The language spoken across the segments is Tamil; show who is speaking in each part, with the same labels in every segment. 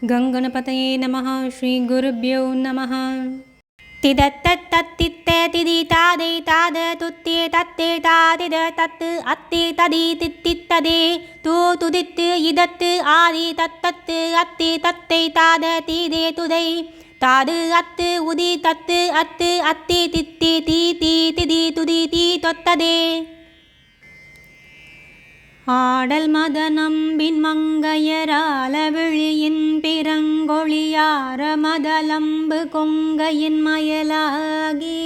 Speaker 1: गङ्गणपतये नमः श्रीगुरुभ्यो नमः। तिदत्तत्तत्तित्ते तिदि तादे ताद तुत्ते तत्ते तादिद तत् अत्ते तदि तित्तित्तदे तु तुदित् इदत् आदि तत्तत् अत्ते तत्ते ताद तीदे तुदै ताद अत् उदि तत् अत् अत्ते तित्ते तीति तिदि तुदि ती தொத்ததே. ஆடல் மதநம்பின் மங்கையராலவிழியின் பிறங்கொழியார மதலம்பு கொங்கையின் மயலாகி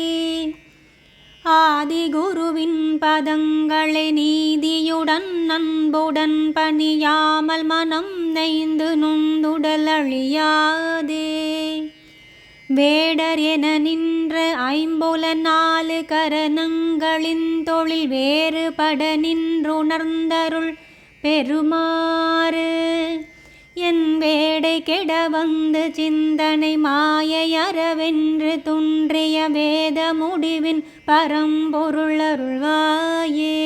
Speaker 1: ஆதிகுருவின் பதங்களை நீதியுடன் அன்புடன் பணியாமல் மனம் நெய்ந்து நொந்துடல் அழியாதே. வேடர் என நின்ற ஐம்புல நாலு கரணங்களின் தொழில் வேறுபட நின்றுணர்ந்தருள் பெருமாறு என் வேடை கெட வந்து சிந்தனை மாயை அறவென்று துன்றிய வேத முடிவின் பரம்பொருள் அருள்வாயே.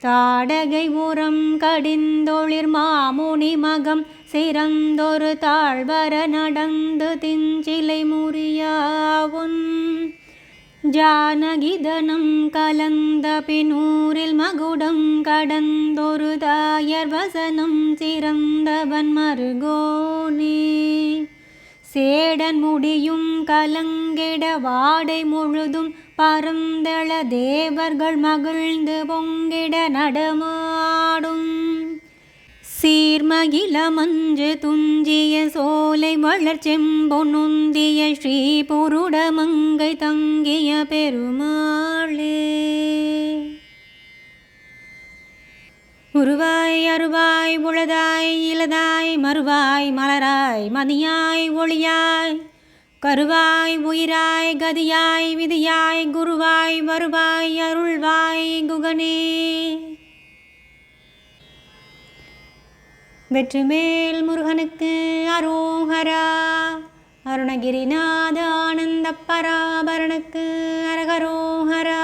Speaker 1: தாடகை உரம் கடிந்தொழிர் மாமுனி மகம் சிறந்தொரு தாழ்வர நடந்து திஞ்சிலை முறியாவுன் ஜானகிதனம் கலந்த பினூரில் மகுடம் கடந்தொரு தாயர் வசனம் சிறந்தவன் மருகோனே. சேடன் முடியும் கலங்கிட வாடை முழுதும் பரந்தள தேவர்கள் மகிழ்ந்து பொங்கிட நடமாடும் சீர்மகில மஞ்சு துஞ்சிய சோலை வளர்ச்செம்பொன்னுந்திய ஸ்ரீ புருட மங்கை தங்கிய பெருமாளே. உருவாய் அருவாய் உளதாய் இலதாய் மறுவாய் மலராய் மதியாய் ஒளியாய் கருவாய் உயிராய் கதியாய் விதியாய் குருவாய் வருவாய் அருள்வாய் குகனே. வெற்றிமேல் முருகனுக்கு அரோஹரா. அருணகிரிநாத ஆனந்த பராபரனுக்கு அரகரோஹரா.